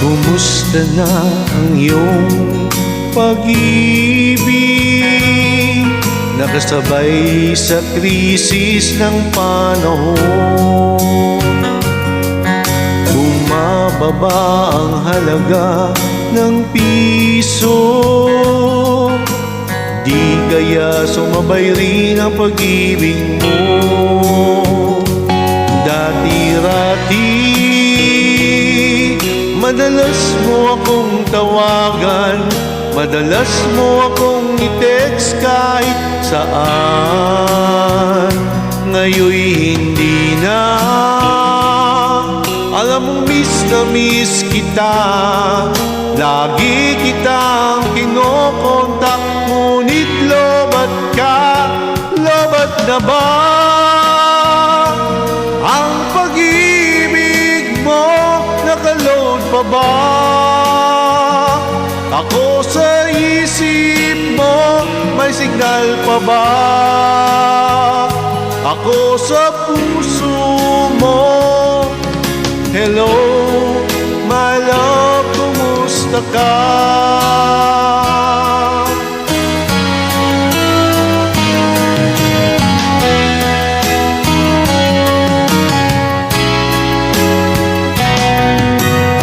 Kumusta na ang iyong pag-ibig? Nakasabay sa krisis ng panahon. Bumababa ang halaga ng piso. Di kaya sumabay rin ang pag-ibig mo? Dati-rati madalas mo akong tawagan, madalas mo akong i-text kahit saan. Ngayon'y hindi na. Alam mong miss na miss kita, lagi kitang kinokontak, ngunit lobat ka. Lobat na ba ang pag-ibig mo? Nakaload pa ba ako sa isip mo? May signal pa ba ako sa puso mo? Hello, my love, kumusta ka?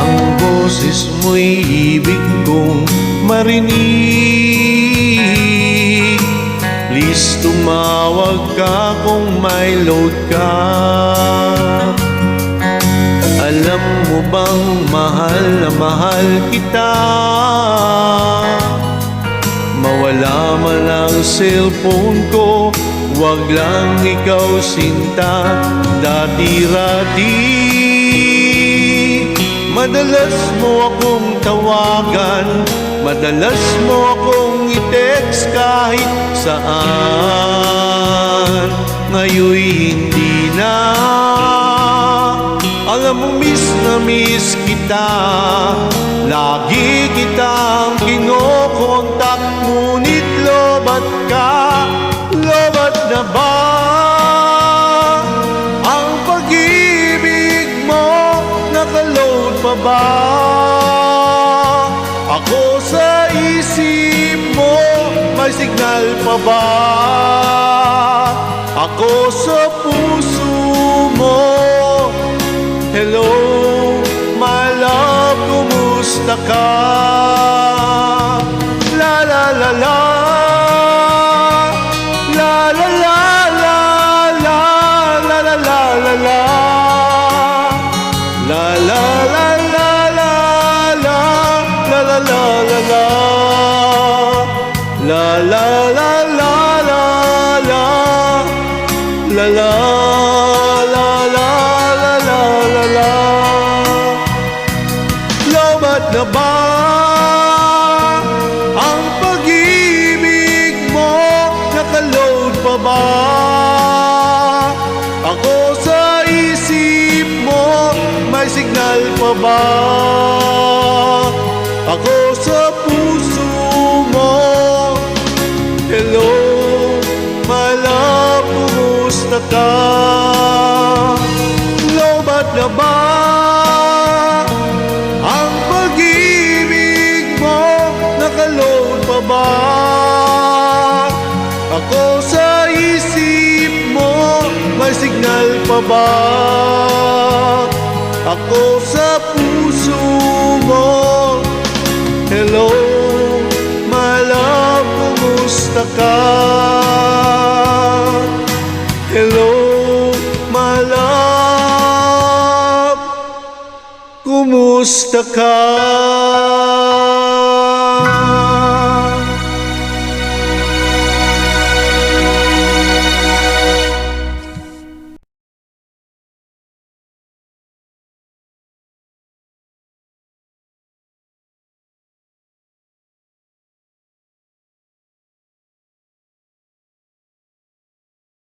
Ang boses mo'y ibig kong marinig. Please tumawag ka kung may load ka. Alam mo bang mahal na mahal kita? Mawala man ang cellphone ko, wag lang ikaw sinta. Dati-rati madalas mo akong tawagan, madalas mo akong i-text kahit saan. Ngayon'y hindi na. Alam mo miss na miss kita, lagi kitang kinokontak, ngunit lobat ka. Lobat na ba ang pag-ibig mo? Nakaload pa ba ako sa isip mo? May signal pa ba ako sa puso mo? Hello, my love, kumusta ka? La la la la, la la la la, la la la la la la, la la la la la, la la la la la la, la la la la la, la la. Lobat na ba ang pag-ibig mo? Nakaload pa ba ako sa isip mo? May signal pa ba ako sa puso mo? Hello, my love, kumusta ka? Lobat na ba ang pag-ibig mo? Nakaload pa ba ako sa isip mo? May signal pa ba ako sa puso mo? Hello, my love, kumusta ka? Hello, my love, kumusta ka?